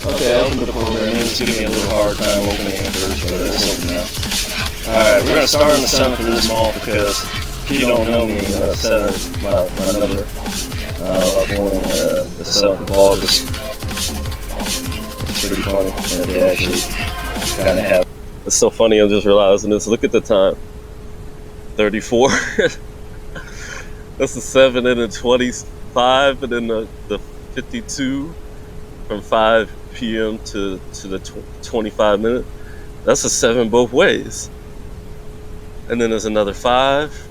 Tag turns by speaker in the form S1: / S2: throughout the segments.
S1: Okay, I opened the program. It's giving me a little hard time opening it first, but it's open now. Alright, we're going to start on the 7th of this month because if you don't know me, 7 is my number. I was born the 7th of August. It's pretty funny that they actually kind of have.
S2: It's so funny, I'm just realizing this. Look at the time. 34. That's the 7 and then 25 and then the 52 from 5 p.m. to the 25 minute. That's a 7 both ways. And then there's another 5.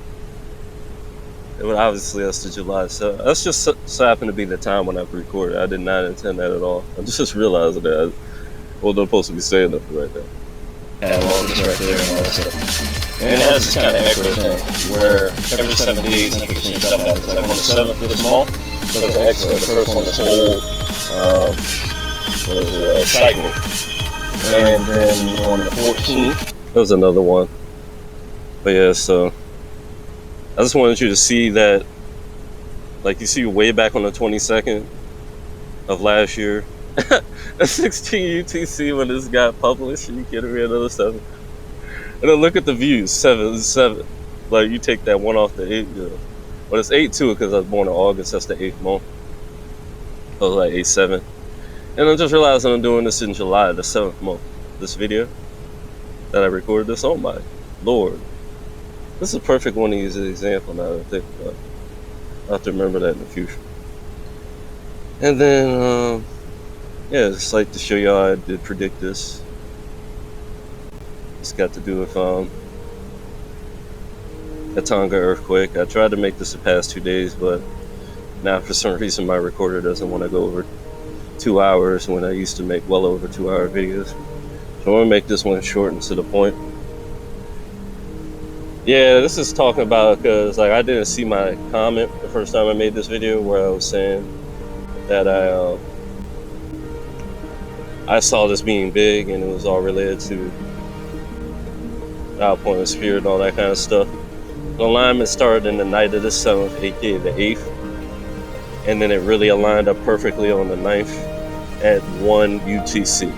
S2: And obviously that's the July. So that's just so happened to be the time when I've recorded. I did not intend that at all. I just realized that I wasn't supposed to be saying that right now.
S1: And all this right there and all that stuff. And it has this kind of echo thing where every 7 days interesting stuff happens. Like on the 7th of this month, so there's an echo. The first one, this whole cycle. And then on the 14th,
S2: that was another one. But yeah, so I just wanted you to see that, like you see way back on the 22nd of last year, a 16 UTC when this got published, you kidding me, another 7. And then look at the views, 7. Like you take that one off the 8, well it's 8 too because I was born in August, that's the 8th month. I was like 8-7. And I just realized I'm doing this in July, the 7th month, this video that I recorded this. Oh my Lord. This is a perfect one to use as an example now that I think about it. I'll have to remember that in the future. And then, yeah, it's like to show y'all I did predict this. It's got to do with the Tonga earthquake. I tried to make this the past 2 days, but now for some reason my recorder doesn't want to go over 2 hours when I used to make well over 2-hour videos. So I'm going to make this one short and to the point. Yeah, this is talking about because like I didn't see my comment the first time I made this video where I was saying that I saw this being big and it was all related to the outpouring of spirit and all that kind of stuff. The alignment started in the night of the 7th, aka the 8th, and then it really aligned up perfectly on the 9th at 1 UTC.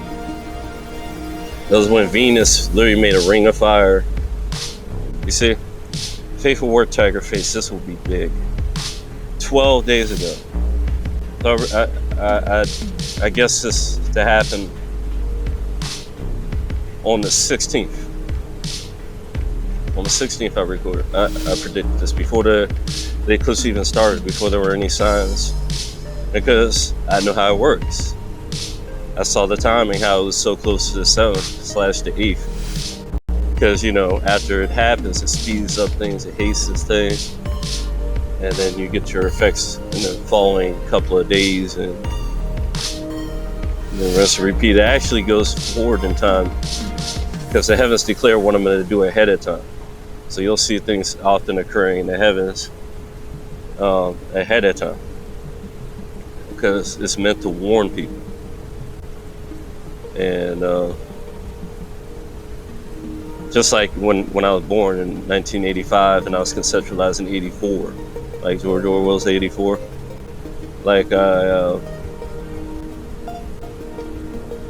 S2: That was when Venus literally made a ring of fire. You see, Faithful Work Tiger Face, this will be big. 12 days ago. So I guess this to happen on the 16th. On the 16th I recorded. I predicted this before the eclipse even started, before there were any signs. Because I know how it works. I saw the timing, how it was so close to the 7th / the 8th. Because, you know, after it happens, it speeds up things, it hastens things. And then you get your effects in the following couple of days. And then rinse and repeat. It actually goes forward in time. Because the heavens declare what I'm going to do ahead of time. So you'll see things often occurring in the heavens ahead of time. Because it's meant to warn people. And just like when I was born in 1985 and I was conceptualized in 84, like George Orwell's 84, like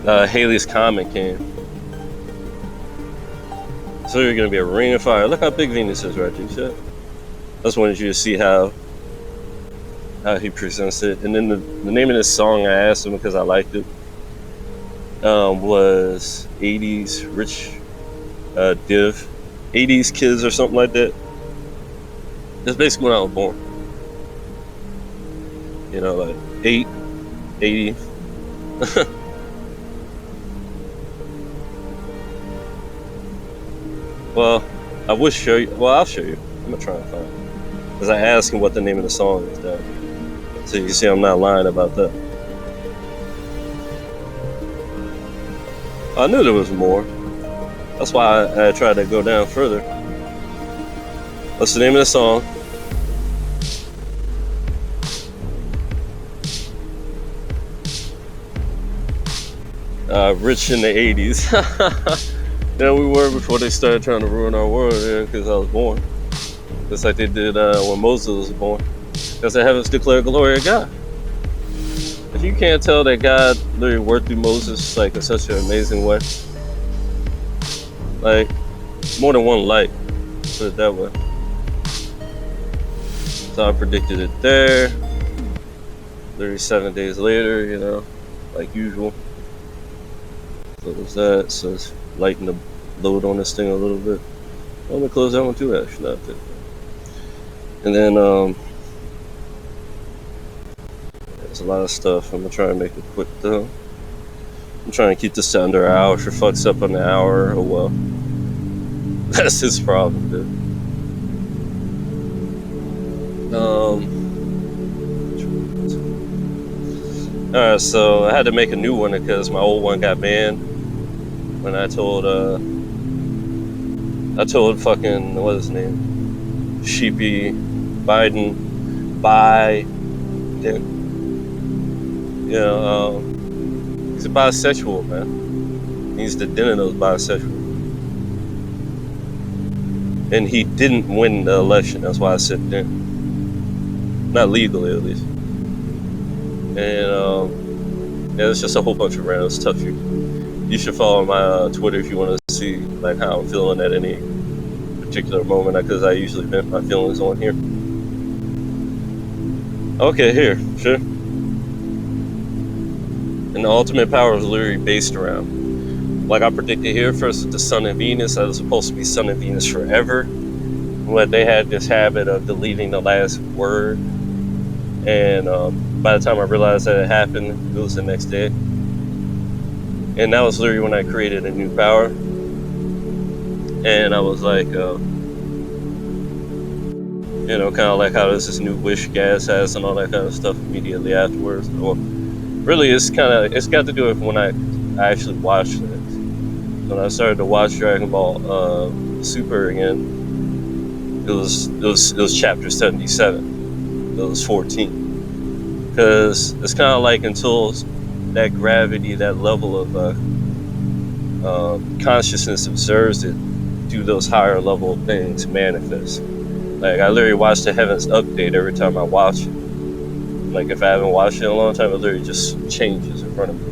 S2: Halley's Comet came. So you're going to be a ring of fire. Look how big Venus is right there. Shit. I just wanted you to see how he presents it. And then the name of this song, I asked him because I liked it, was 80s Rich Div, 80s Kids or something like that. That's basically when I was born. You know, like 80. Well, I would show you. Well, I'll show you. I'm gonna try and find it. Because I asked him what the name of the song is down here. So you can see I'm not lying about that. I knew there was more. That's why I tried to go down further. What's the name of the song? Rich in the 80s. Yeah, we were before they started trying to ruin our world, because I was born. Just like they did when Moses was born. Because the heavens declare glory of God. But you can't tell that God literally worked through Moses like in such an amazing way. Like more than one light, put it that way. So I predicted it there. Literally 7 days later, you know, like usual. So there's that. So it's lighten the load on this thing a little bit. I'm gonna close that one too, actually. And then there's a lot of stuff. I'm gonna try and make it quick though. I'm trying to keep this to under an hour. If it fucks up on the hour, oh well. That's his problem, dude. Alright, so I had to make a new one because my old one got banned. When I told fucking, what's his name? Sheepy Biden. You know, he's a bisexual, man. He's the den of those bisexual. And he didn't win the election. That's why I said den. Not legally, at least. And yeah, it's just a whole bunch of random stuff. You should follow my Twitter if you want to see like how I'm feeling at any particular moment, because I usually vent my feelings on here. Okay, here, sure. And the ultimate power is literally based around, like I predicted here, first with the Sun and Venus. I was supposed to be Sun and Venus forever, but they had this habit of deleting the last word. And by the time I realized that it happened, it was the next day. And that was literally when I created a new power. And I was like, you know, kind of like how there's this new wish gas has and all that kind of stuff immediately afterwards. Well, really, it's got to do with when I actually watched it. When I started to watch Dragon Ball Super again, it was chapter 77. It was 14. Because it's kind of like until that gravity, that level of consciousness observes it, do those higher level things manifest. Like I literally watch the heavens update every time I watch it. Like if I haven't watched it in a long time, it literally just changes in front of me.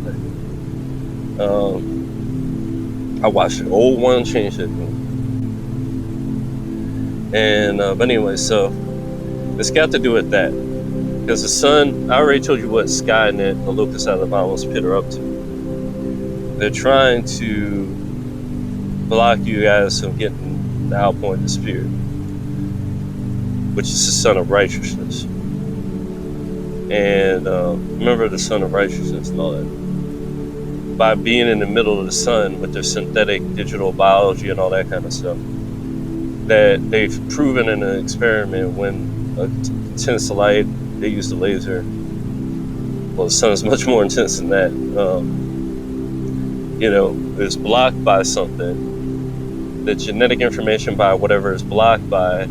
S2: I watched the old one, changed it. And but anyway, so it's got to do with that. Because the sun, I already told you what Skynet, the locus out of the bottomless pit, are up to. They're trying to block you guys from getting the outpouring of the Spirit, which is the Son of Righteousness. And remember the Son of Righteousness and all that. By being in the middle of the sun with their synthetic digital biology and all that kind of stuff, that they've proven in an experiment when intense light, they use the laser. Well, the sun is much more intense than that. You know, it's blocked by something. The genetic information by whatever is blocked by,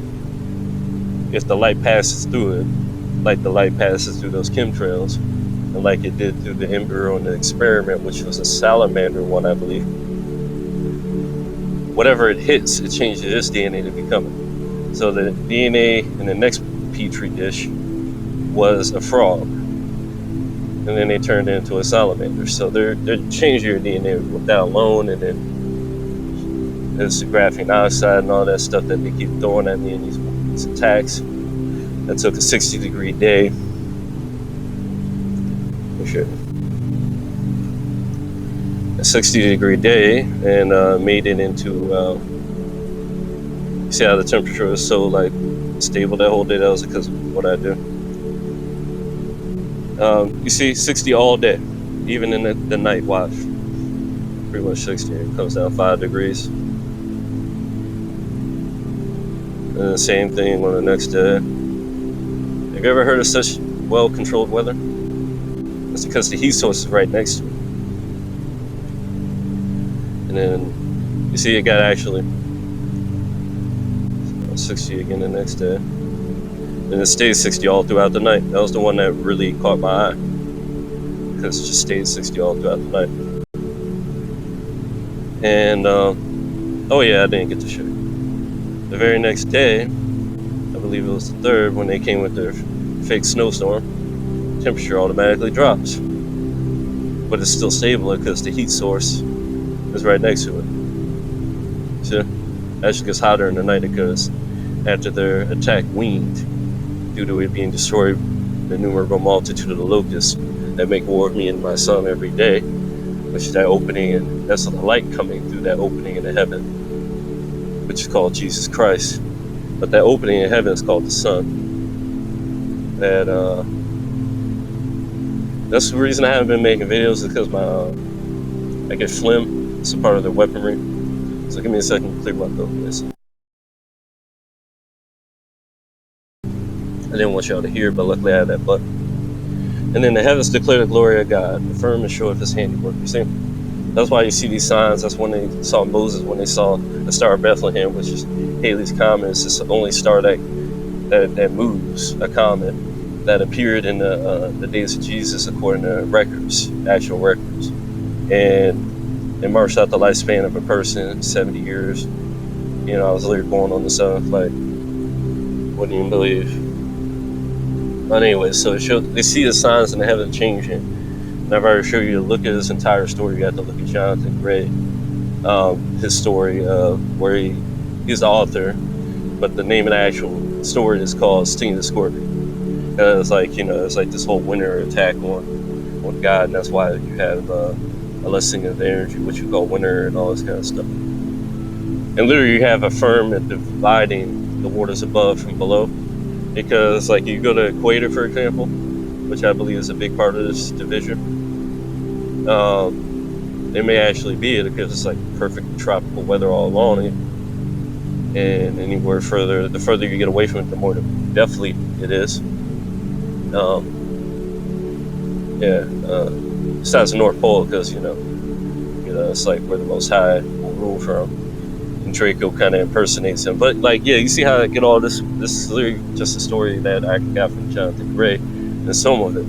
S2: if the light passes through it, like the light passes through those chemtrails, and like it did through the embryo in the experiment, which was a salamander one, I believe. Whatever it hits, it changes its DNA to become it. So the DNA in the next petri dish was a frog, and then they turned it into a salamander. So they're changing your DNA with that alone, and then there's the graphene oxide and all that stuff that they keep throwing at me in these attacks. That took a 60-degree day. Sure. A 60-degree day, and made it into. You see how the temperature was so like stable that whole day? That was because of what I do. You see 60 all day, even in the night watch. Pretty much 60. It comes down 5 degrees. And the same thing on the next day. Have you ever heard of such well-controlled weather? It's because the heat source is right next to it. And then you see it got actually 60 again the next day. And it stayed 60 all throughout the night. That was the one that really caught my eye, because it just stayed 60 all throughout the night. And oh yeah, I didn't get to show you. The very next day, I believe it was the 3rd, when they came with their fake snowstorm, temperature automatically drops. But it's still stable because the heat source is right next to it. So it actually gets hotter in the night because after their attack waned, due to it being destroyed, the innumerable multitude of the locusts that make war with me and my son every day, which is that opening, and that's the light coming through that opening in the heaven, which is called Jesus Christ. But that opening in heaven is called the sun. That's the reason I haven't been making videos, is because I get phlegm. It's a part of the weaponry. So give me a second to clear my throat for this. I didn't want y'all to hear, but luckily I had that button. And then the heavens declare the glory of God, the firm and sure of his handiwork. You see? That's why you see these signs. That's when they saw Moses, when they saw the Star of Bethlehem, which is Halley's Comet. It's the only star that moves, a comet, that appeared in the days of Jesus according to records, actual records. And it marks out the lifespan of a person, 70 years. You know, I was literally born on the 7th, like, wouldn't even believe. But anyway, so they see the signs in the heaven changing. And I've already showed you to look at his entire story. You have to look at Jonathan Gray, his story, where he's the author, but the name of the actual story is called Sting the Scorpion. It's like, you know, it's like this whole winter attack on God, and that's why you have a lessening of the energy, which you call winter, and all this kind of stuff. And literally, you have a firmament dividing the waters above from below, because like you go to equator, for example, which I believe is a big part of this division. It may actually be it because it's like perfect tropical weather all along it, and anywhere further, the further you get away from it, the more definitely it is. Besides the North Pole, because you know, it's like where the Most High will rule from, and Draco kind of impersonates him. But like, yeah, you see how I get all this. This is literally just a story that I got from Jonathan Gray, and some of it.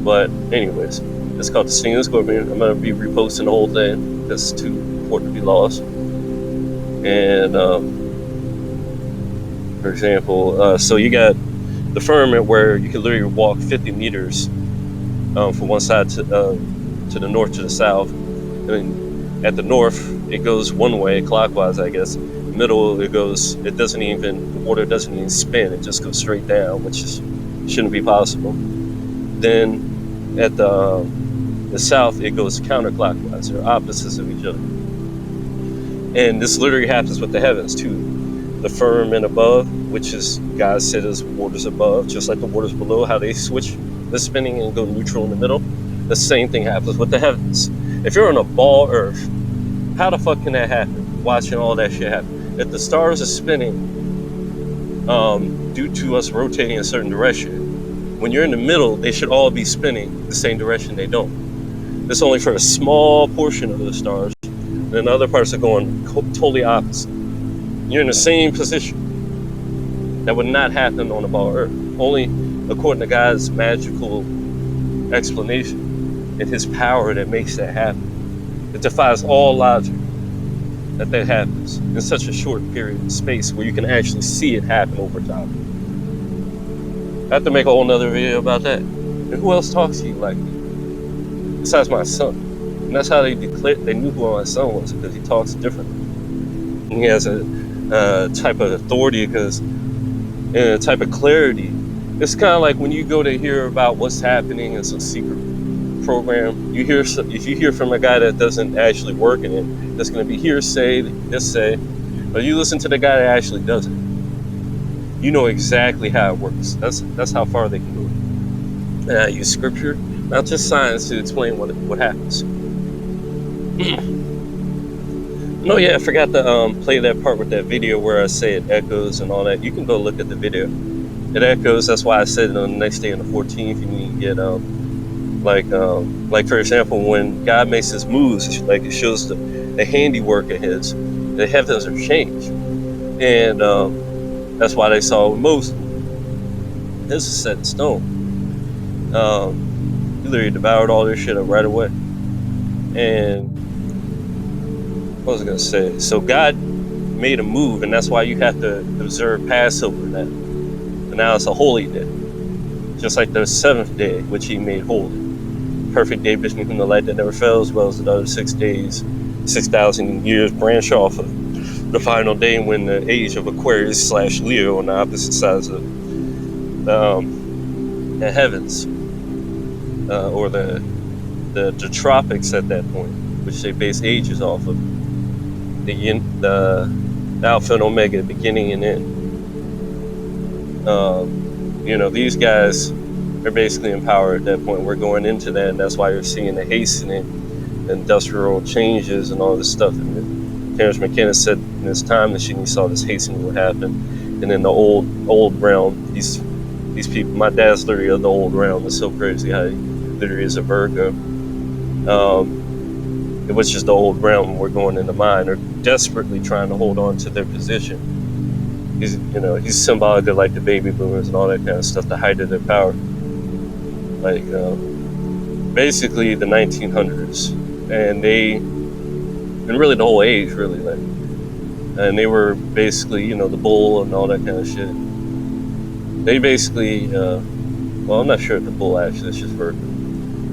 S2: But anyways, it's called The Sting of the Scorpion. I'm gonna be reposting the whole thing because it's too important to be lost. And for example, so you got the firmament where you can literally walk 50 meters from one side to the north to the south. And at the north, it goes one way, clockwise, I guess. Middle, the water doesn't even spin. It just goes straight down, which shouldn't be possible. Then at the south, it goes counterclockwise. They're opposites of each other. And this literally happens with the heavens too. The firmament above, which is God said is waters above, just like the waters below, how they switch the spinning and go neutral in the middle. The same thing happens with the heavens. If you're on a ball Earth, how the fuck can that happen? Watching all that shit happen. If the stars are spinning due to us rotating in a certain direction, when you're in the middle, they should all be spinning the same direction. They don't. It's only for a small portion of the stars. And then the other parts are going totally opposite. You're in the same position. That would not happen on a ball Earth. Only according to God's magical explanation and his power that makes that happen. It defies all logic that happens in such a short period of space where you can actually see it happen over time. I have to make a whole nother video about that. And who else talks to you like me? Besides my son. And that's how they knew who my son was, because he talks differently. And he has a type of authority, and a type of clarity. It's kind of like when you go to hear about what's happening in some secret program. If you hear from a guy that doesn't actually work in it, that's going to be hearsay, but you listen to the guy that actually does it. You know exactly how it works. That's how far they can go. And I use scripture, not just science, to explain what happens. No, yeah, I forgot to play that part with that video where I say it echoes and all that. You can go look at the video. It echoes. That's why I said it on the next day on the 14th. You need to get like for example, when God makes his moves, like it shows the handiwork of his. The heavens are changed, and that's why they saw Moses. This is set in stone. He literally devoured all this shit up right away. And what was I gonna say? So God made a move, and that's why you have to observe Passover now. And now it's a holy day. just like the seventh day, which he made holy. Perfect day between whom the light that never fell, as well as the other 6 days, 6,000 years branch off of the final day when the age of Aquarius / Leo on the opposite sides of the heavens, or the tropics at that point, which they base ages off of. The Alpha and Omega, beginning and end. These guys are basically empowered at that point. We're going into that, and that's why you're seeing the hastening, industrial changes, and all this stuff. And Terence McKenna said in his time machine, he saw this hastening would happen. And in the old realm, these people, my dad's literally of the old realm. It's so crazy how he literally is a Virgo. It was just the old realm. We're going into mine. They're desperately trying to hold on to their position. He's symbolic of like the baby boomers and all that kind of stuff, the height of their power. Like basically the 1900s, and really the whole age, really, like, and they were basically, the bull and all that kind of shit. They basically, well, I'm not sure if the bull actually, it's just the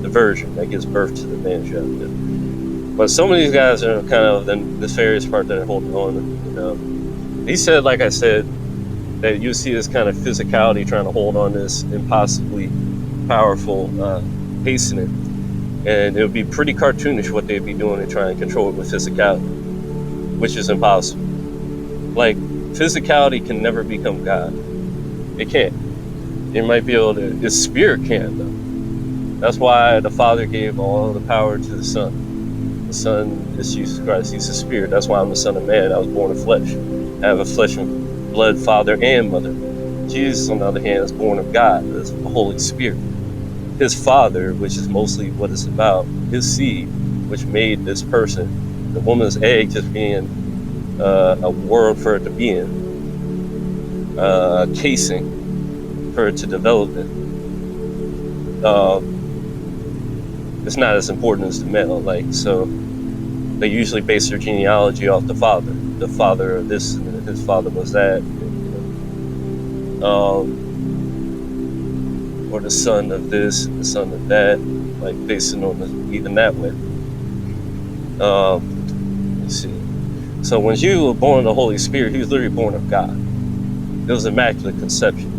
S2: virgin that gives birth to the man child. But some of these guys are kind of the nefarious part that are holding on. He said, like I said, that you see this kind of physicality trying to hold on this impossibly powerful hastening, and it would be pretty cartoonish what they'd be doing to try and control it with physicality, which is impossible. Like, physicality can never become God. It can't. It might be able to. Its spirit can, though. That's why the Father gave all the power to the Son. The Son is Jesus Christ. He's the Spirit. That's why I'm the Son of Man. I was born of flesh. I have a flesh and blood father and mother. Jesus, on the other hand, is born of God. That's the Holy Spirit. His Father, which is mostly what it's about, his seed, which made this person. The woman's egg just being a world for it to be in, a casing for it to develop it. It's not as important as the male. Like, so they usually base their genealogy off the father of this, and his father was that, or the son of this, and the son of that, like basing on even that way. Let's see. So when you were born of the Holy Spirit, he was literally born of God. It was immaculate conception.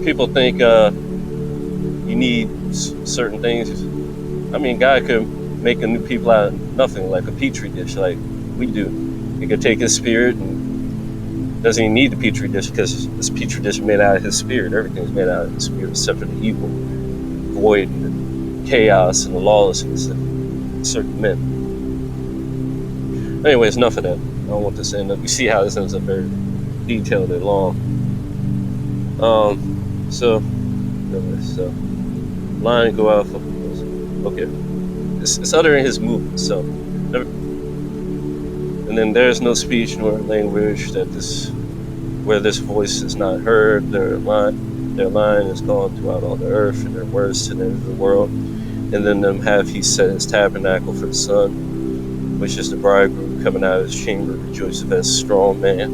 S2: People think you need certain things. I mean, God could make a new people out of nothing, like a petri dish, like we do. He could take his spirit and doesn't even need the petri dish, because this petri dish is made out of his spirit. Everything's made out of his spirit except for the evil, void, and chaos, and the lawlessness of certain men. Anyways, enough of that. I don't want this to end up. You see how this ends up very detailed and long. So line go out for, okay. It's uttering his movement, so. And then there's no speech nor language where this voice is not heard. Their line is gone throughout all the earth, and their words to the end of the world. And then he set his tabernacle for the sun, which is the bridegroom coming out of his chamber, rejoicing as a strong man.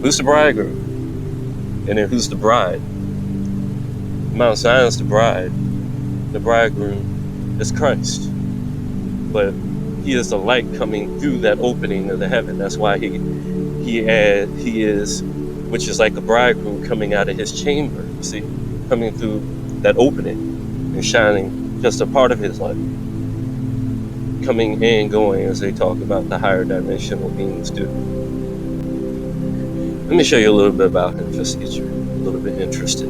S2: Who's the bridegroom? And then who's the bride? Mount Zion's the bride. The bridegroom is Christ. But he is the light coming through that opening of the heaven. That's why he is, which is like a bridegroom coming out of his chamber. You see, coming through that opening and shining just a part of his light. Coming and going, as they talk about the higher dimensional beings do. Let me show you a little bit about him, just to get you a little bit interested.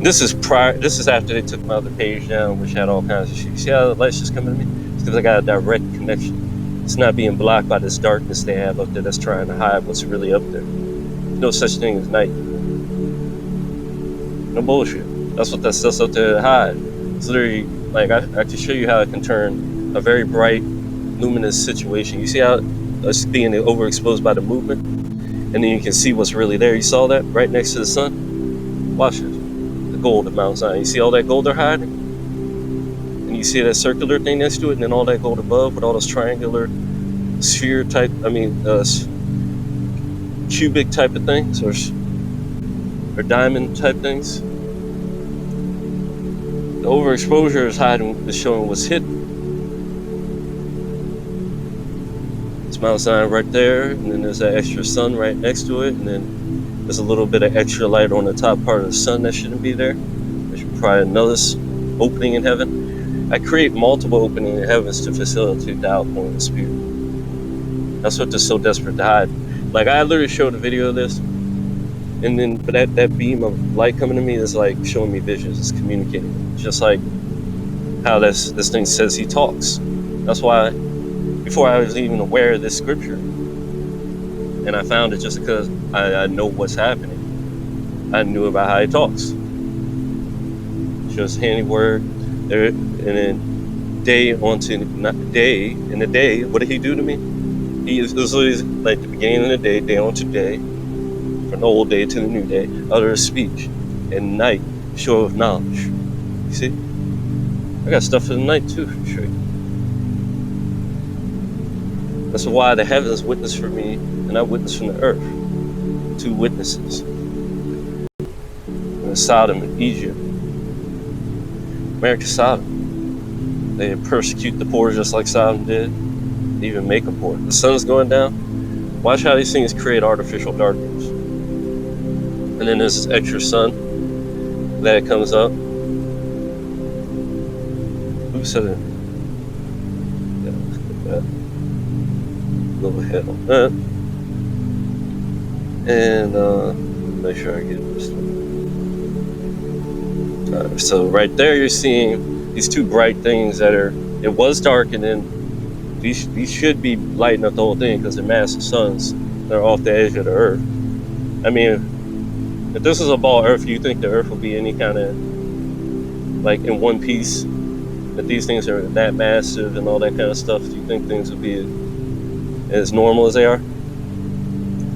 S2: This is after they took my other page down, which had all kinds of shit. You see how the light's just coming to me? It's because I got a direct connection. It's not being blocked by this darkness they have up there that's trying to hide what's really up there. There's no such thing as night. No bullshit. That's what that stuff's up there to hide. It's literally, like, I can show you how it can turn a very bright, luminous situation. You see how it's being overexposed by the movement? And then you can see what's really there. You saw that right next to the sun? Watch it. The gold of Mount Zion. You see all that gold they're hiding? And you see that circular thing next to it, and then all that gold above with all those triangular sphere type, cubic type of things, or or diamond type things. The overexposure is showing what's hidden. It's Mount Zion right there, and then there's that extra sun right next to it, and then there's a little bit of extra light on the top part of the sun that shouldn't be there. There should probably another opening in heaven. I create multiple openings in heavens to facilitate the outpouring of the Spirit. That's what they're so desperate to hide. Like, I literally showed a video of this, and then but that beam of light coming to me is like showing me visions. It's communicating. Just like how this thing says he talks. That's why before I was even aware of this scripture, and I found it just because I know what's happening. I knew about how he talks. Just handiwork there, and then day onto day. In the day, what did he do to me? It was like the beginning of the day onto day, from the old day to the new day, utter a speech, and night, show of knowledge. You see? I got stuff for the night too, for sure. That's why the heavens witness for me, and I witness from the earth. 2 witnesses. And Sodom and Egypt. America, Sodom. They persecute the poor just like Sodom did. They even make them poor. The sun's going down. Watch how these things create artificial darkness. And then there's this extra sun that comes up. Who said it? Yeah, let's get that. A little ahead on that. And make sure I get this. So right there you're seeing these 2 bright things that are, it was dark, and then these should be lighting up the whole thing because they're massive suns that are off the edge of the earth. I mean, if this was a ball earth, you think the earth would be any kind of like in one piece? That these things are that massive and all that kind of stuff, do you think things would be as normal as they are?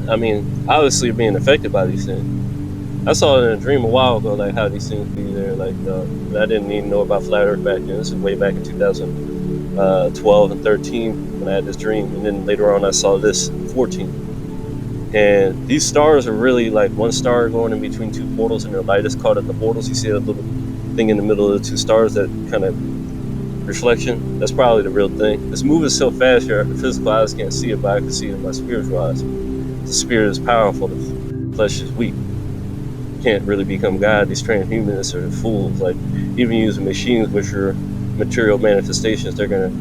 S2: I mean, obviously you're being affected by these things. I saw it in a dream a while ago, like how these things be there. Like, I didn't even know about flat Earth back then. This is way back in 2012 and 13 when I had this dream, and then later on I saw this in 14. And these stars are really like one star going in between 2 portals, and their light is caught at the portals. You see that little thing in the middle of the 2 stars, that kind of reflection? That's probably the real thing. It's moving so fast your physical eyes can't see it, but I can see it in my spiritual eyes. The spirit is powerful, the flesh is weak. You can't really become God. These transhumanists are fools. Like, even using machines which are material manifestations, they're gonna,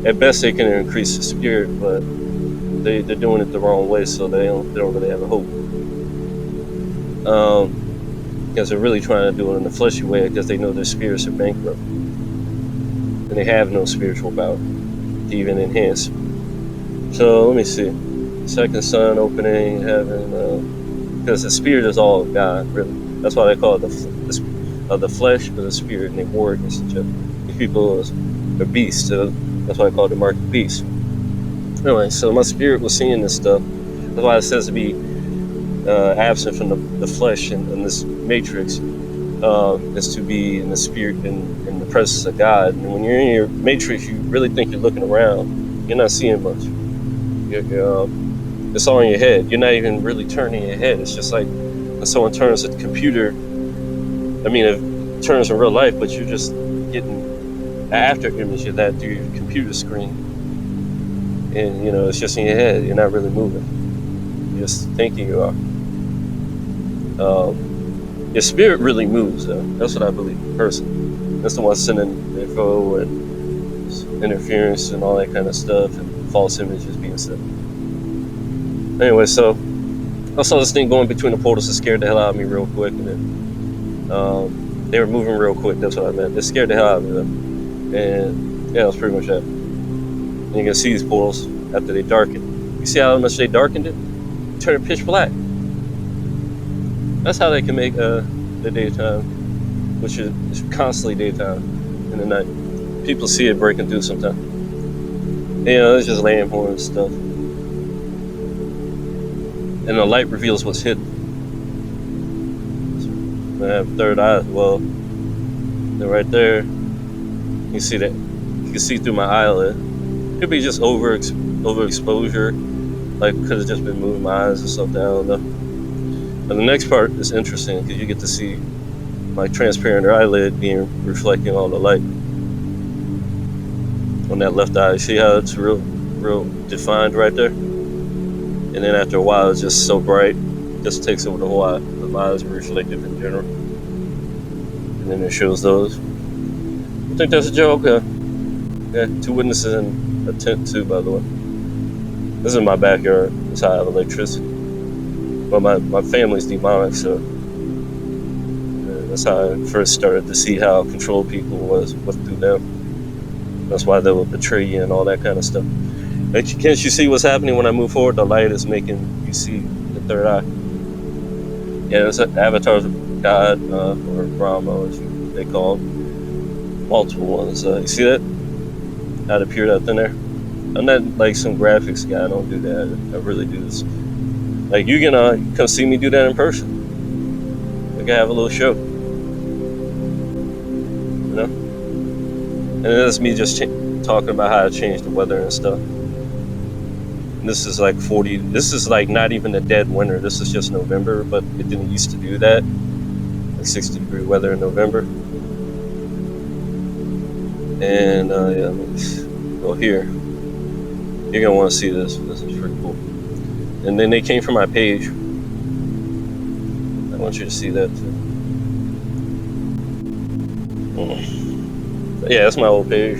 S2: at best they can increase the spirit, but they're doing it the wrong way, so they don't really have a hope. Because they're really trying to do it in the fleshy way, because they know their spirits are bankrupt. And they have no spiritual power to even enhance. So let me see. Second sun opening, heaven, because the spirit is all of God, really. That's why they call it the flesh or the spirit, and they war against each other. These people are beasts, so that's why I call it the mark of the beast. Anyway, so my spirit was seeing this stuff. That's why it says to be absent from the flesh and this matrix is to be in the spirit and in the presence of God. And when you're in your matrix, you really think you're looking around. You're not seeing much. It's all in your head. You're not even really turning your head. It's just like when someone turns a computer. I mean, it turns in real life, but you're just getting an after image of that through your computer screen. And, it's just in your head. You're not really moving. You're just thinking you are. Your spirit really moves, though. That's what I believe, personally. That's the one sending info and interference and all that kind of stuff, and false images being sent. Anyway, so I saw this thing going between the portals. It scared the hell out of me real quick, and then they were moving real quick. That's what I meant. It scared the hell out of me, and yeah, that's pretty much that. And you can see these portals after they darken. You see how much they darkened it? Turn it pitch black. That's how they can make the daytime, which is constantly daytime, in the night. People see it breaking through sometimes. It's just lamp horns and stuff. And the light reveals what's hidden. So I have third eye as well. They're right there. You see that? You can see through my eyelid. Could be just overexposure. Like, could have just been moving my eyes or something. I don't know. And the next part is interesting because you get to see my transparent eyelid being reflecting all the light on that left eye. See how it's real defined right there? And then after a while, it's just so bright, it just takes over the whole eye. The eye is reflective in general. And then it shows those. I think that's a joke. Yeah, 2 witnesses in a tent too, by the way. This is my backyard. That's how I have electricity. Well, my family's demonic, so that's how I first started to see how control people was through them. That's why they will betray you and all that kind of stuff. Can't you see what's happening when I move forward? The light is making you see the third eye. Yeah, it's an avatar of God, or Brahma, as they call them. Multiple ones. You see that? How it appeared out in there? I'm not like some graphics guy. I don't do that. I really do this. Like, you can come see me do that in person. We can have a little show. You know? And that's me just talking about how I changed the weather and stuff. And this is like 40. This is like not even a dead winter. This is just November, but it didn't used to do that. Like 60-degree weather in November. And yeah, let me go here. You're gonna want to see this. This is pretty cool. And then they came from my page. I want you to see that too. Yeah, that's my old page.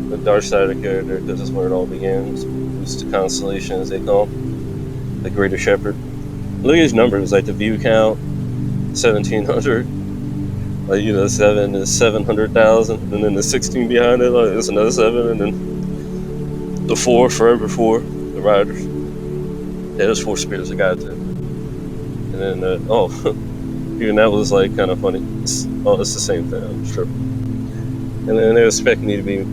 S2: The dark side of the character, because that's where it all begins. It's the constellation, as they call them. The Greater Shepherd. Look at these numbers, like the view count, 1,700. Like, 7 is 700,000, and then the 16 behind it, like, it's another 7, and then the 4, forever 4, the riders. Yeah, there's 4 spirits of God too. And then, even that was like kind of funny. It's the same thing, I'm sure. And then they expect me to be,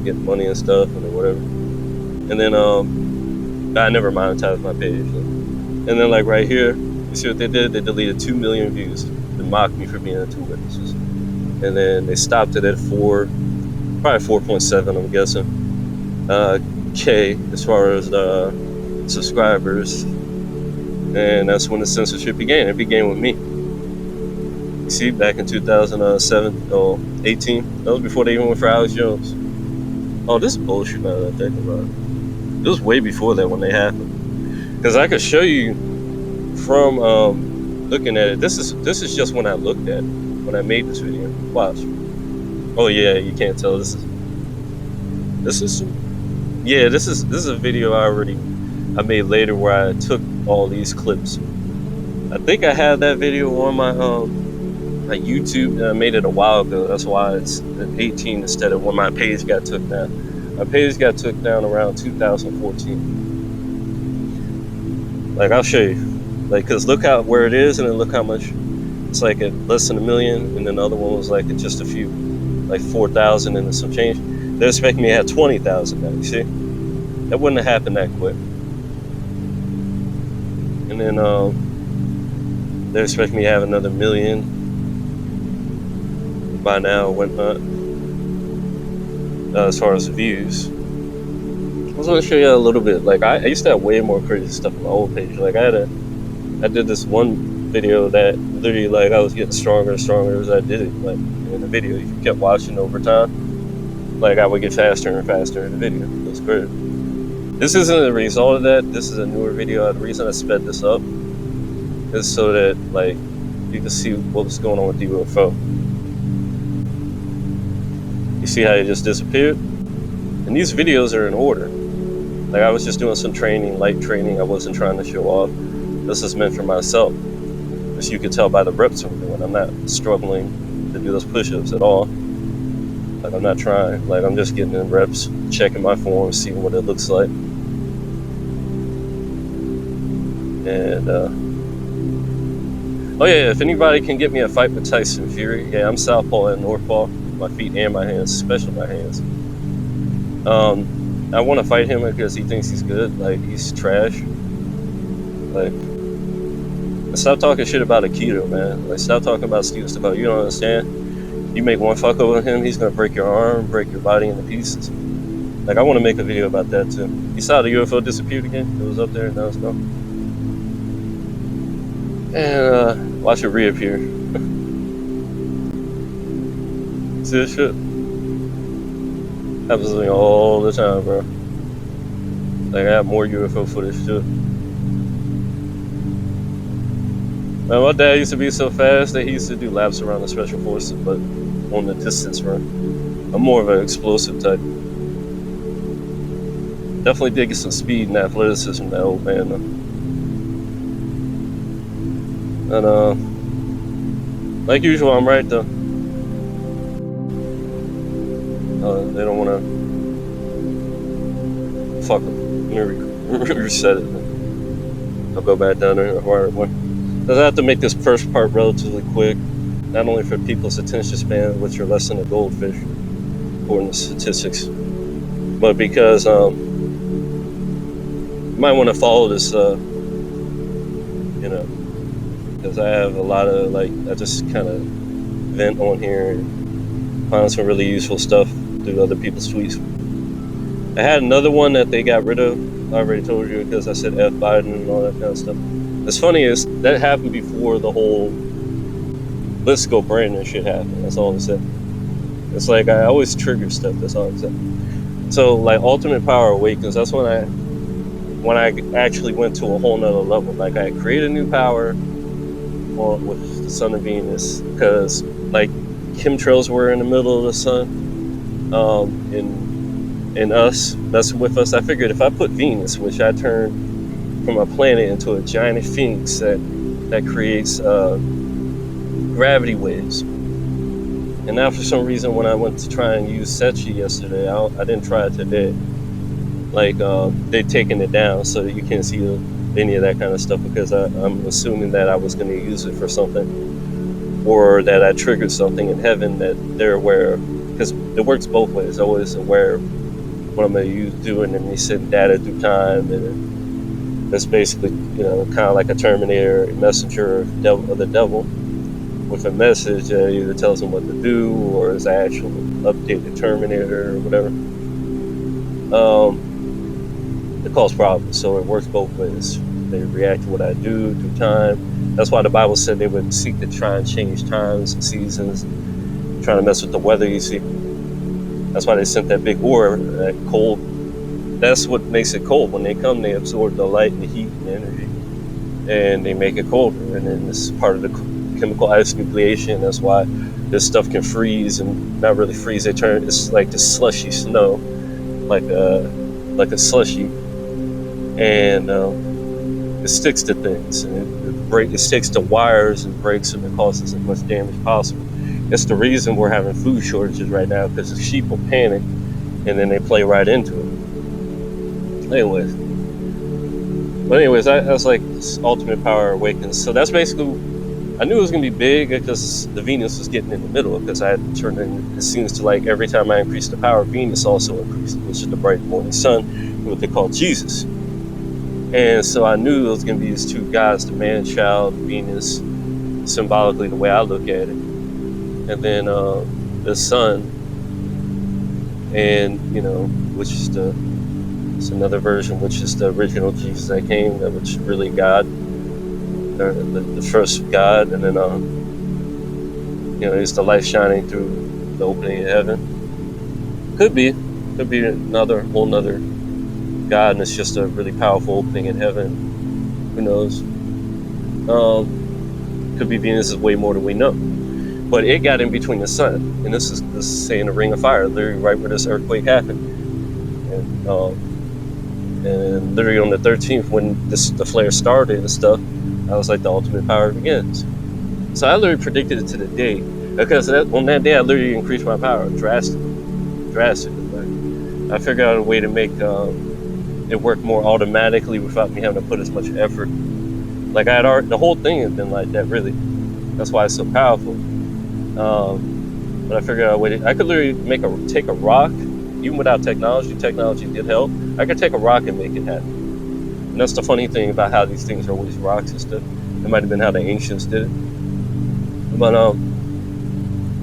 S2: getting money and stuff and whatever. And then I never monetized my page. And then like right here, you see what they did? They deleted 2 million views. They mocked me for being a 2 witnesses. And then they stopped it at 4, probably 4.7, I'm guessing. K as far as the subscribers. And that's when the censorship began. It began with me. You see, back in 2007 or 18, that was before they even went for Alex Jones. Oh, this is bullshit now that I think about it. It was way before that when they happened. Because I could show you from looking at it. This is just when I looked at it, when I made this video. Watch. Oh yeah, you can't tell. This is a video I made later where I took all these clips. I think I had that video on my YouTube, and I made it a while ago. That's why it's at 18 instead of when my page got took down. My page got took down around 2014. Like, I'll show you. Like, cause look where it is, and then look how much. It's like at less than 1 million, and then the other one was like at just a few, like 4,000 and some change. They're expecting me to have 20,000 now. You see, that wouldn't have happened that quick. And then they're expecting me to have another 1 million by now and whatnot, as far as views. I was going to show you a little bit. Like, I used to have way more crazy stuff on my old page. Like, I did this one video that literally, like, I was getting stronger and stronger as I did it. Like, in the video, if you kept watching over time, like, I would get faster and faster in the video. It was great. This isn't a result of that. This is a newer video. The reason I sped this up is so that, like, you can see what was going on with the UFO. You see how it just disappeared? And these videos are in order. Like, I was just doing some training, light training. I wasn't trying to show off. This is meant for myself. As you can tell by the reps I'm doing, I'm not struggling to do those push-ups at all. Like, I'm not trying. Like, I'm just getting in reps, checking my form, seeing what it looks like. And, oh yeah, if anybody can get me a fight with Tyson Fury, yeah, I'm southpaw and northpaw. My feet and my hands, especially my hands. I want to fight him because he thinks he's good. Like, he's trash. Like, stop talking shit about Aikido, man. Like, stop talking about stupid stuff. You don't understand. You make one fuck over him, he's gonna break your arm, break your body into pieces. Like, I want to make a video about that too. You saw the UFO disappeared again? It was up there and now it's gone. and watch it reappear. See this shit? Happens to me all the time, bro. Like, I have more UFO footage too. Man, my dad used to be so fast that he used to do laps around the special forces, but on the distance run. I'm more of an explosive type. Definitely did get some speed and athleticism from that old man, though. And like usual, I'm right though. They don't want to fuck them. Let me reset it. I'll go back down there. Because I have to make this first part relatively quick, not only for people's attention span, which are less than a goldfish, according to statistics, but because you might want to follow this, because I have a lot of, I just kind of vent on here and find some really useful stuff through other people's tweets. I had another one that they got rid of. I already told you because I said F Biden and all that kind of stuff. What's funny is that happened before the whole let's go Brandon shit happened. That's all I said. It's like I always trigger stuff. That's all I said. So like Ultimate Power Awakens, that's when I actually went to a whole nother level. Like I created a new power with the Sun of Venus because like chemtrails were in the middle of the sun. And us messing with us, I figured if I put Venus, which I turned from a planet into a giant phoenix that creates gravity waves. And now for some reason when I went to try and use Sechi yesterday, I didn't try it today. Like they'd taken it down so that you can't see any of that kind of stuff because I'm assuming that I was going to use it for something, or that I triggered something in heaven that they're aware of. Because it works both ways. Always aware of what I'm going to do, and then they send data through time, and it's basically, kind of like a Terminator, a messenger of the devil, with a message that either tells them what to do, or is actual updated Terminator or whatever. It causes problems, so it works both ways. They react to what I do through time. That's why the Bible said they would seek to try and change times and seasons, trying to mess with the weather, you see. That's why they sent that big orb, that cold. That's what makes it cold. When they come, they absorb the light and the heat and the energy, and they make it colder. And then this is part of the chemical ice nucleation. That's why this stuff can freeze, and not really freeze. It's like this slushy snow, like a slushy, and it sticks to things, and it sticks to wires and breaks them and causes as much damage possible. It's the reason we're having food shortages right now, because the sheep will panic and then they play right into it. Anyways, that's like Ultimate Power Awakens. So that's basically, I knew it was going to be big because the Venus was getting in the middle, because I had turned in, it seems to like every time I increased the power, Venus also increased, which is the bright morning sun, what they call Jesus. And so I knew it was going to be these two gods, the man-child, Venus, symbolically the way I look at it. And then the sun, and which is it's another version, which is the original Jesus that came, which is really God, the first God. And then it's the light shining through the opening of heaven. Could be whole nother God, and it's just a really powerful opening in heaven. Who knows? Could be Venus is way more than we know. But it got in between the sun, and this is saying the Ring of Fire, literally right where this earthquake happened, and literally on the 13th when the flare started and stuff, I was like, the ultimate power begins. So I literally predicted it to the day, because on that day I literally increased my power drastically. I figured out a way to make it work more automatically without me having to put as much effort. Like the whole thing has been like that, really. That's why it's so powerful. But I figured out a way I could literally take a rock, even without technology did help. I could take a rock and make it happen. And that's the funny thing about how these things are always rocks and stuff. It might have been how the ancients did it. But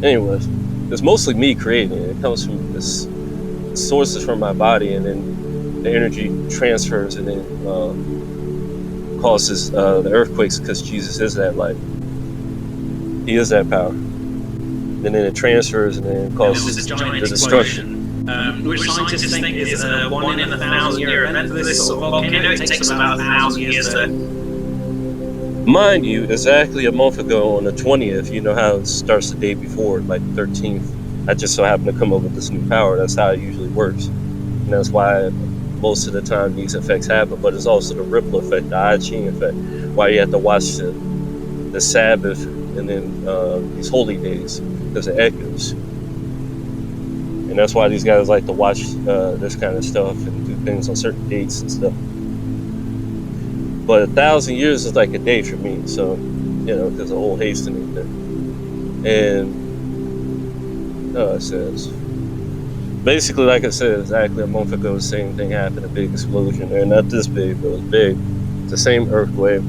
S2: anyways, it's mostly me creating it. It comes from this sources from my body, and then the energy transfers and then causes the earthquakes, because Jesus is that light. He is that power. And then it transfers and then it causes the destruction.
S3: Which scientists think is a 1 in 1,000-year event for this sort of volcano. It takes about 1,000 years to...
S2: Mind you, exactly a month ago on the 20th, you know how it starts the day before, like the 13th. I just so happened to come up with this new power. That's how it usually works. And that's why most of the time these effects happen. But it's also the ripple effect, the I Ching effect, why you have to watch the Sabbath and then these holy days, because it echoes. And that's why these guys like to watch this kind of stuff and do things on certain dates and stuff. But 1,000 years is like a day for me, so, you know, because of old hastening there. And it says, basically, like I said, exactly a month ago, the same thing happened, a big explosion there. Not this big, but it was big. It's the same earthquake,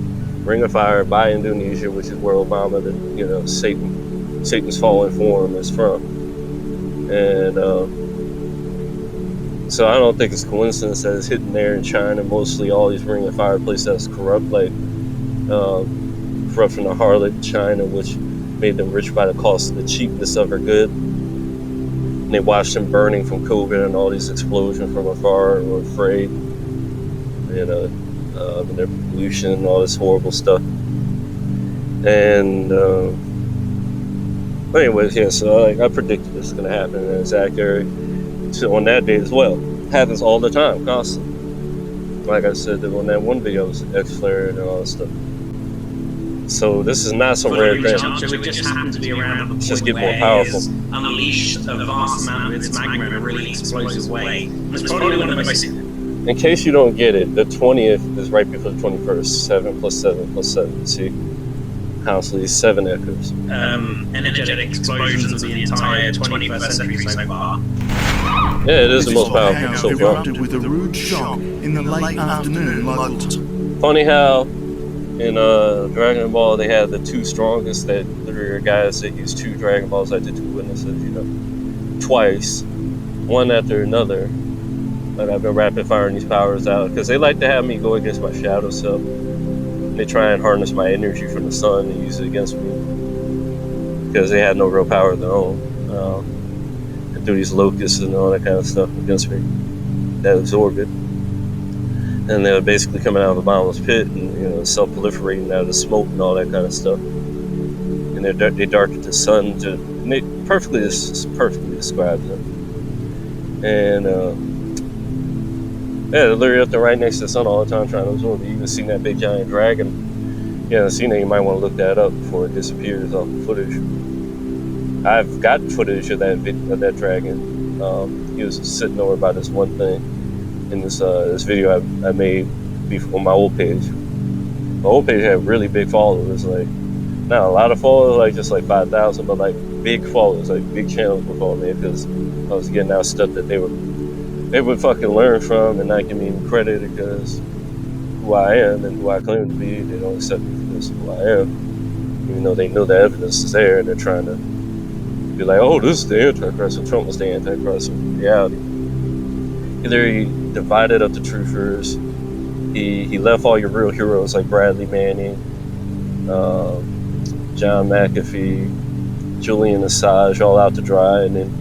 S2: Ring of Fire by Indonesia, which is where Obama, you know, Satan's fallen form is from. And so I don't think it's coincidence that it's hitting there in China. Mostly all these Ring of Fire places that's corrupt, like corrupt from the harlot China, which made them rich by the cost of the cheapness of her good. And they watched them burning from COVID and all these explosions from afar, or afraid, you know, and their pollution and all this horrible stuff. And anyways, yeah, so I predicted this is going to happen, and it's accurate. So on that day as well. It happens all the time, constantly. Like I said, on that one video, it was X-flare and all that stuff. So this is not some rare thing.
S3: So it just happened to be around the point
S2: just get more
S3: where
S2: powerful.
S3: it's unleashed a vast amount of its magma in a really explosive way. It's probably one of the most...
S2: In case you don't get it, the 20th is right before the 21st. 7 plus 7 plus 7. See? Constantly 7 echoes.
S3: Energetic explosions of the entire 21st century so far.
S2: Yeah, it is the most powerful so far.
S4: Erupted with a rude shock in the late afternoon local time.
S2: Funny how in Dragon Ball they had the 2 strongest, that literally are guys that use 2 Dragon Balls like the 2 witnesses, you know, twice, one after another. Like I've been rapid firing these powers out because they like to have me go against my shadow self. They try and harness my energy from the sun and use it against me because they had no real power of their own. And do these locusts and all that kind of stuff against me that absorb it. And they're basically coming out of a bottomless pit and, you know, self-proliferating out of the smoke and all that kind of stuff. And they darken the sun and they perfectly describe them. And yeah, they're literally up there right next to the sun all the time trying to absorb it. You even seen that big giant dragon. You haven't seen it, you might want to look that up before it disappears off the footage. I've got footage of that dragon. He was sitting over by this one thing in this video I made before my old page. My old page had really big followers, like not a lot of followers, like just like 5,000, but like big followers, like big channels were following me because I was getting out stuff that they would fucking learn from and not give me any credit because who I am and who I claim to be. They don't accept me for this, who I am, even though they know the evidence is there and they're trying to be like, oh, this is the Antichrist, and Trump was the Antichrist in reality. He literally divided up the truthers. He left all your real heroes like Bradley Manning, John McAfee, Julian Assange all out to dry, and then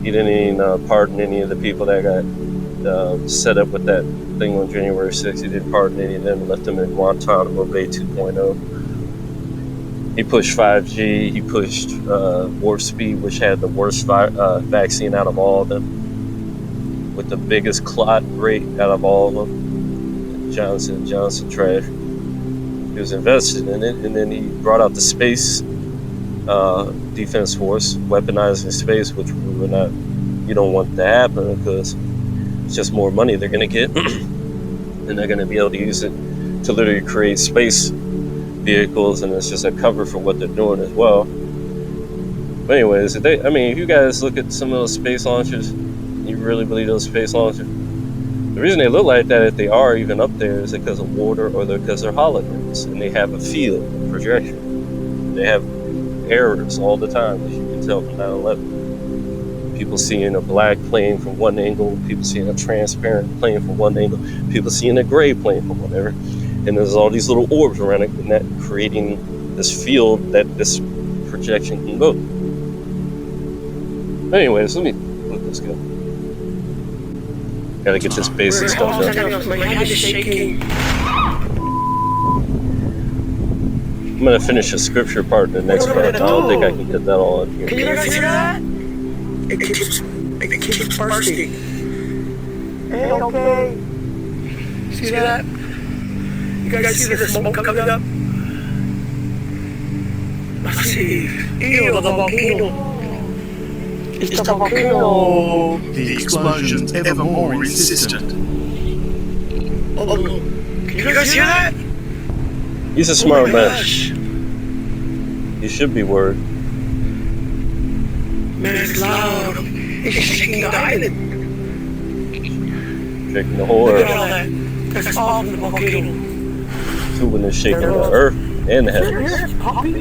S2: he didn't even pardon any of the people that got set up with that thing on January 6th. He didn't pardon any of them and left them in Guantanamo Bay 2.0. He pushed 5G. He pushed Warp Speed, which had the worst vaccine out of all of them, with the biggest clot rate out of all of them. Johnson trash. He was invested in it, and then he brought out the space defense force, weaponizing space, which we're not. You don't want to happen because it's just more money they're going to get, and they're going to be able to use it to literally create space vehicles, and it's just a cover for what they're doing as well. But anyways, if you guys look at some of those space launchers, you really believe those space launchers? The reason they look like that, if they are even up there, is because of water or because they're holograms, and they have a field of projection. They have errors all the time, as you can tell from 9/11. People seeing a black plane from one angle, people seeing a transparent plane from one angle, people seeing a gray plane from whatever. and there's all these little orbs around it, and that creating this field that this projection can go. Anyways, let me let this go. Gotta get this basic stuff done.
S5: My head is shaking.
S2: I'm gonna finish the scripture part in the next part. I don't think I can get that all in here.
S5: Can you guys hear that? It keeps bursting. Hey, okay. See that? You guys see the smoke coming up? Let's see. Ew, the volcano. It's the volcano.
S4: The explosions ever more insistent.
S5: Oh no. Can you guys hear that?
S2: He's a smart man.
S5: Gosh.
S2: He should be worried.
S5: Man, it's loud. It's shaking the island.
S2: Shaking the whole
S5: Look at
S2: earth.
S5: all that. That's all from the volcano.
S2: Too when it's shaking the earth and the heavens.
S5: It's popping.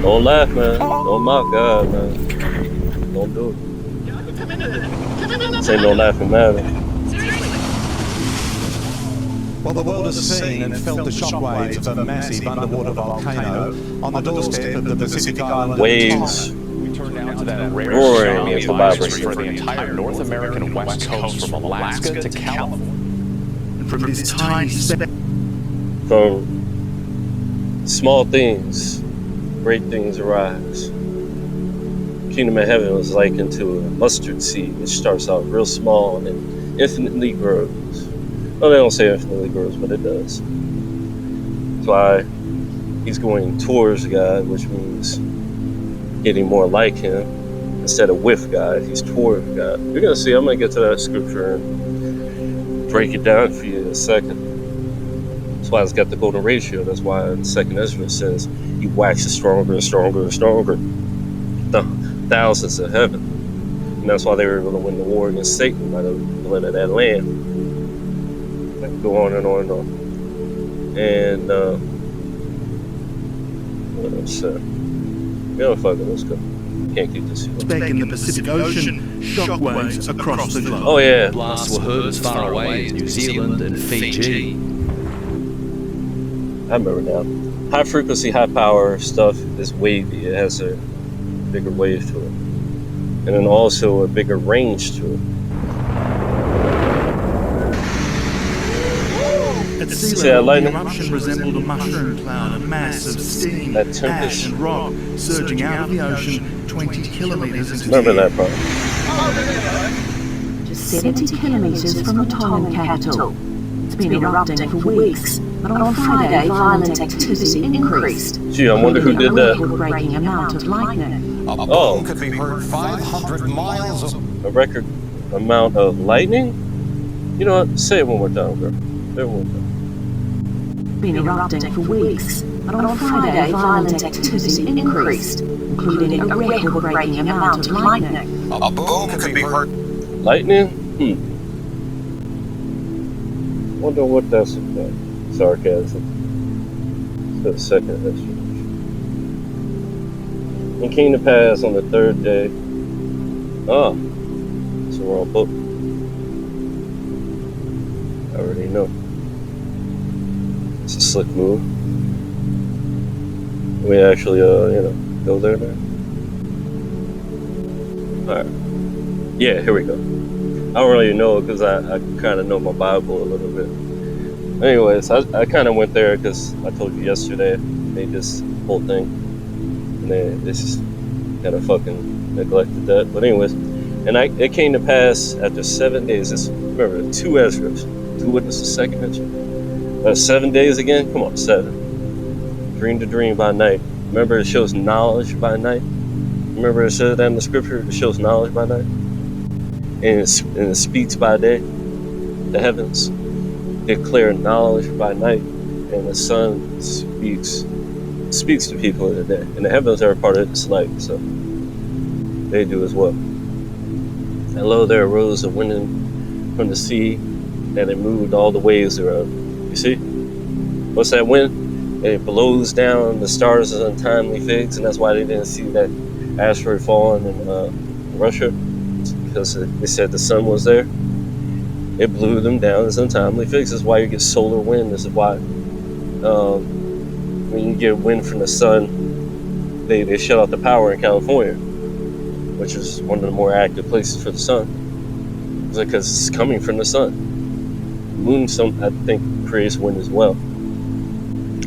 S2: Don't laugh, man. Don't mock God, man. Don't do it. This ain't no laughing matter.
S6: Well, the world has seen and felt the shockwaves of a massive underwater volcano on the doorstep of the Pacific island.
S2: Waves
S7: We turn now to that rare
S2: roaring
S7: tsunami
S2: as the
S7: advisory
S2: vibration.
S7: for the entire North American west coast from Alaska to California.
S4: And from this tiny speck
S2: From small things, great things arise. Kingdom of Heaven was likened to a mustard seed, which starts out real small and then infinitely grows. Well, they don't say infinitely grows, but it does. That's why he's going towards God, which means getting more like him instead of with God. He's toward God. You're going to see, I'm going to get to that scripture and break it down for you in a second. That's why it's got the golden ratio. That's why in 2nd Ezra says he waxes stronger and stronger and stronger. The thousands of heaven. And that's why they were able to win the war against Satan by the blood of that lamb. I can go on and on and on. And what else? Fuck it, let's go. Can't keep this here.
S4: speck in the Pacific Ocean, shockwaves across the globe.
S2: Oh yeah.
S8: Blasts were heard as far away as New Zealand and Fiji.
S2: I remember now. High frequency, high power stuff is wavy. It has a bigger wave to it. And then also a bigger range to it.
S4: At sea
S2: See that
S4: level, the
S2: lightning?
S4: eruption resembled a mushroom cloud, a mass of steam,
S2: That tempest.
S4: ash and rock surging out of the ocean 20 kilometres into
S2: Remember
S4: the air.
S2: that part.
S9: Just 70 kilometres from the Tongan capital. It's been erupting for weeks, but on Friday violent activity increased.
S2: Gee, I wonder who did that.
S9: A record-breaking amount of lightning.
S6: A boom could be heard 500 miles away.
S2: A record amount of lightning? You know what? Say it one more time, girl. Say it one more time.
S9: Been erupting for weeks, but on Friday violent activity increased, including a record-breaking amount of lightning.
S6: A boom could be heard.
S2: Lightning? Wonder what that's about. Sarcasm. It's the 2nd Ezra. And came to pass on the 3rd day. Oh, it's the wrong book. I already know. It's a slick move. We actually, go there now. Alright. Yeah, here we go. I don't really know because I kind of know my Bible a little bit. Anyways, I kind of went there because I told you yesterday, made this whole thing. And they just kind of fucking neglected that. But anyways, and it came to pass after 7 days. Remember, 2 Ezras. 2 witnesses, 2nd Ezra. 7 days again? Come on, 7. Dream to dream by night. Remember, it shows knowledge by night. Remember, it says that in the scripture. It shows knowledge by night, and it speaks by day. The heavens declare knowledge by night, and the sun speaks to people in the day. And the heavens are a part of this light, so they do as well. And lo, there arose a wind from the sea, and it moved all the waves thereof. You see? What's that wind? it blows down the stars as untimely figs, and that's why they didn't see that asteroid falling in Russia, because they said the sun was there. It blew them down as untimely figs. That's why you get solar wind. This is why when you get wind from the sun, they shut off the power in California, which is one of the more active places for the sun. It's because it's coming from the sun. The moon, I think, creates wind as well.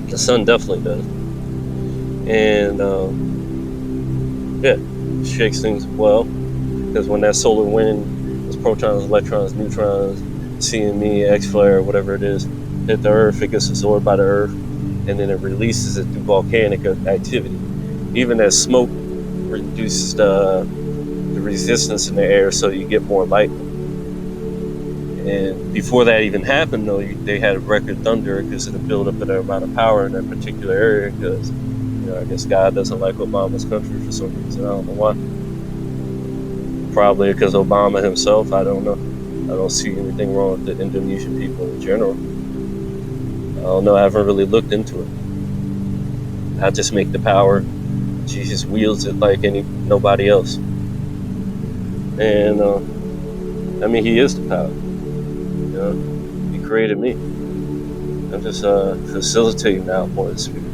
S2: The sun definitely does. And yeah, it shakes things well, because when that solar wind, those protons, electrons, neutrons, CME, X-flare, whatever it is, hit the Earth, it gets absorbed by the Earth, and then it releases it through volcanic activity. Even that smoke reduces the resistance in the air, so you get more light. And before that even happened, though, they had record thunder because of the buildup of the amount of power in that particular area. Because, I guess God doesn't like Obama's country for some reason. I don't know why. Probably because Obama himself. I don't know. I don't see anything wrong with the Indonesian people in general. I don't know. I haven't really looked into it. I just make the power. Jesus wields it like nobody else. And I mean, he is the power. He created me. I'm just facilitating the outpour of the Spirit.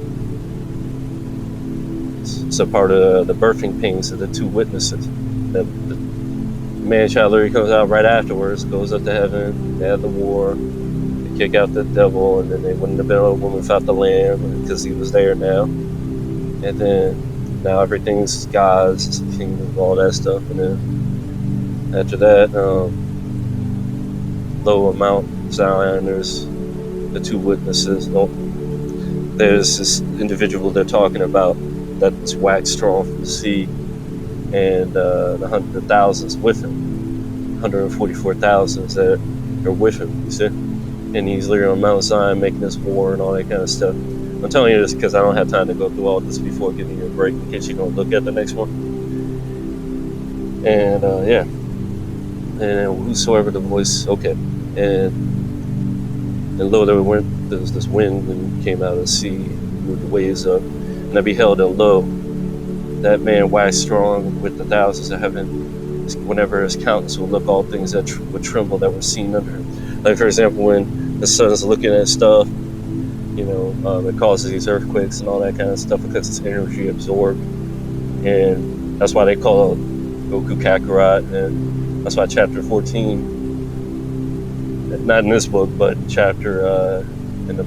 S2: It's a part of the birthing pains of the two witnesses. The man-child literally comes out right afterwards, goes up to heaven, they have the war, they kick out the devil, and then they win the battle of woman without the lamb, because he was there now. And then now everything's God's kingdom, all that stuff. And then after that, low Mount Zion, there's the two witnesses. There's this individual they're talking about that's waxed strong from the sea, and the thousands with him, 144,000 that are with him, you see? And he's literally on Mount Zion making this war and all that kind of stuff. I'm telling you this because I don't have time to go through all this before giving you a break, in case you don't look at the next one. And yeah. And whosoever the voice, okay. And lo, there was this wind and came out of the sea, moved the waves up, and I beheld, and lo, that man waxed strong with the thousands of heaven. Whenever his countenance would look, all things that would tremble that were seen under him. Like, for example, when the sun's looking at stuff, it causes these earthquakes and all that kind of stuff because it's energy absorbed. And that's why they call it Goku Kakarot. And that's why chapter 14, not in this book, but chapter in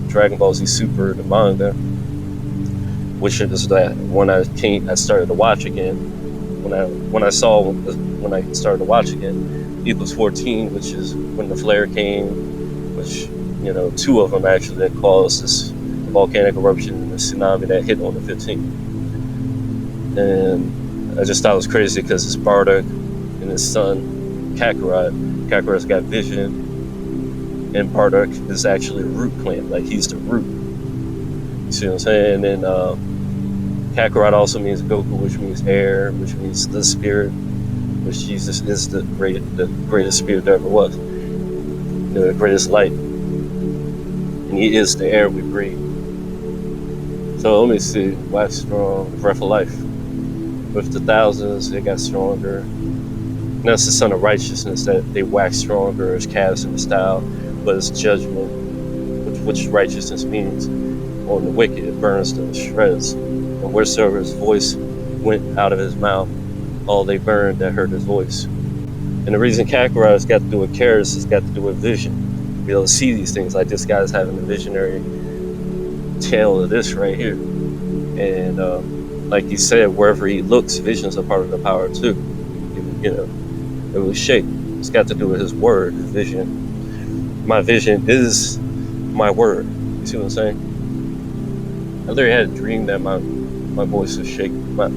S2: Dragon Ball Z Super, the manga, which is that when I started to watch again. When I started to watch again, equals 14, which is when the flare came, which, two of them actually that caused this volcanic eruption and the tsunami that hit on the 15th. And I just thought it was crazy because it's Bardock and his son, Kakarot. Kakarot's got vision, and Bardock is actually a root plant, like he's the root. You see what I'm saying? And Kakarot also means Goku, which means air, which means the spirit, which Jesus is the greatest spirit there ever was, the greatest light. And he is the air we breathe. So let me see, wax strong, breath of life. With the thousands, they got stronger. And that's the son of righteousness, that they wax stronger as calves in the style, but it's judgment, which righteousness means. On the wicked, it burns them to shreds. And wheresoever his voice went out of his mouth, all they burned that heard his voice. And the reason Kakarot has got to do with Karis has got to do with vision. Be able to see these things, like this guy's having a visionary tale of this right here. And like he said, wherever he looks, vision's a part of the power too. It was shaped. It's got to do with his word, his vision. My vision is my word. You see what I'm saying? I literally had a dream that my voice was shaking, my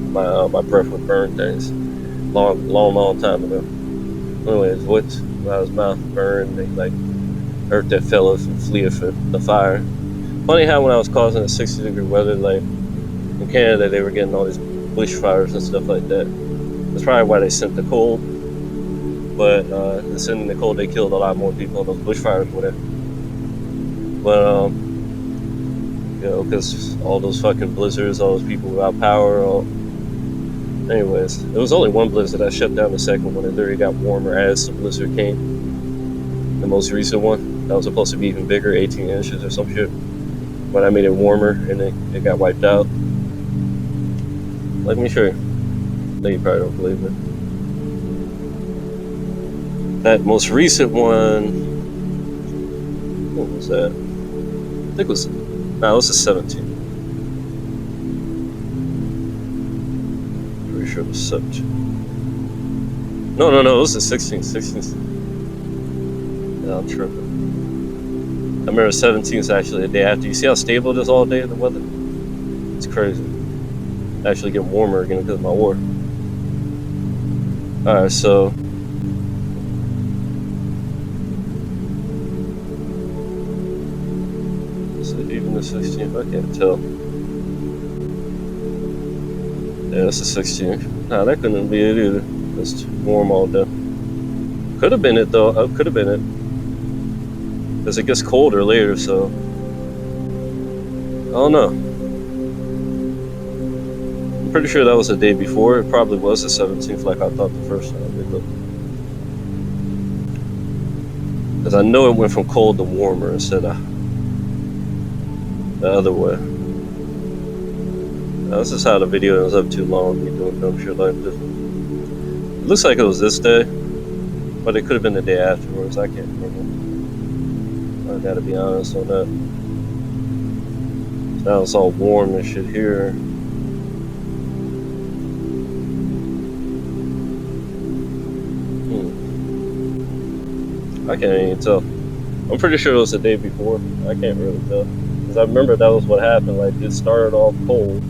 S2: breath would burn things, long time ago. Anyway, his voice, his mouth burned, they like earth that felleth and fleeth for the fire. Funny how when I was causing a 60-degree weather, like in Canada, they were getting all these bushfires and stuff like that. That's probably why they sent the cold. But in sending the cold, they killed a lot more people in those bushfires, whatever. But You know, because all those fucking blizzards, all those people without power. Anyways, it was only one blizzard. I shut down the second one, and there it got warmer as the blizzard came. The most recent one, that was supposed to be even bigger, 18 inches or some shit. But I made it warmer, and it got wiped out. Let me show you. No, you probably don't believe me. That most recent one, what was that? I think it was, no, it was the 17. Pretty sure it was 17. No, it was the 16. 16. Yeah, I'm tripping. I remember 17 is actually the day after. You see how stable it is all day, the weather? It's crazy. Actually getting warmer again because of my war. Alright, so even the 16th, I can't tell. Yeah, that's the 16th. Nah, that couldn't be it either. It's warm all day. Could have been it though. Could have been it. Because it gets colder later, so I don't know. I'm pretty sure that was the day before. It probably was the 17th, like I thought the first time I did look. Because I know it went from cold to warmer instead of the other way. Now, this is how the video ends up too long. Me doing dumb shit like this. It looks like it was this day, but it could have been the day afterwards. I can't remember. I gotta be honest on that. Now it's all warm and shit here. I can't even tell. I'm pretty sure it was the day before. I can't really tell. Because I remember that was what happened. Like, it started off cold,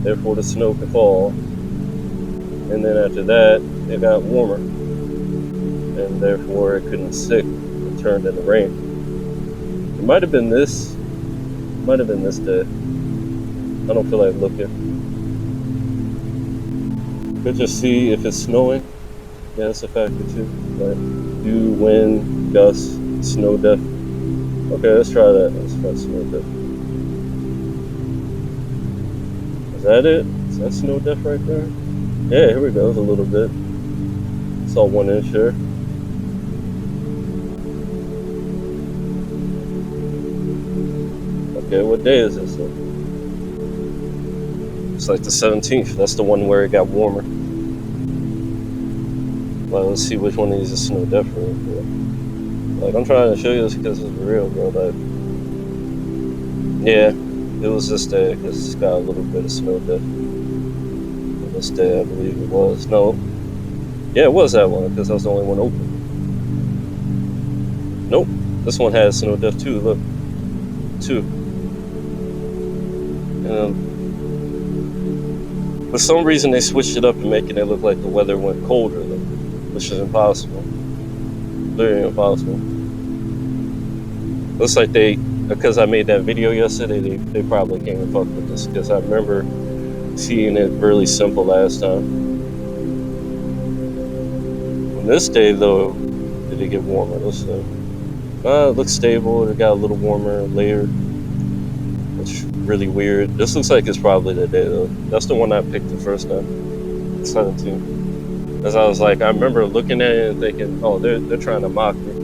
S2: therefore the snow could fall. And then after that, it got warmer. And therefore it couldn't stick. It turned into rain. It might have been this. Might have been this day. I don't feel like looking. Could just see if it's snowing. Yeah, that's a factor too. Like, dew, wind, gusts, snow depth. Okay, let's try that. Let's try snow depth. Is that it? Is that snow depth right there? Yeah, here we go. It's a little bit. It's all 1 inch here. Okay, what day is this? It's like the 17th. That's the one where it got warmer. Well, let's see which one of these is snow depth for. Like, I'm trying to show you this because it's real, bro. Like, yeah, it was this day because it's got a little bit of snow depth. And this day, I believe it was. No, yeah, it was that one because that was the only one open. Nope, this one has snow depth too. Look, 2. For some reason, they switched it up and making it look like the weather went colder, though, which is impossible. Literally impossible. Looks like because I made that video yesterday, they probably came and fucked with this, because I remember seeing it really simple last time. On this day, though, did it get warmer? Let's see. It looks stable. It got a little warmer later. It's really weird. This looks like it's probably the day, though. That's the one I picked the first time. 17. Because I was like, I remember looking at it and thinking, oh, they're trying to mock me.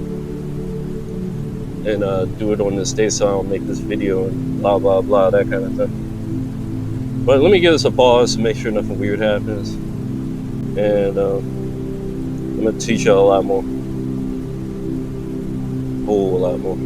S2: And do it on this day so I don't make this video and blah, blah, blah, that kind of thing. But let me give this a pause to make sure nothing weird happens. And I'm going to teach y'all a lot more. A whole lot more.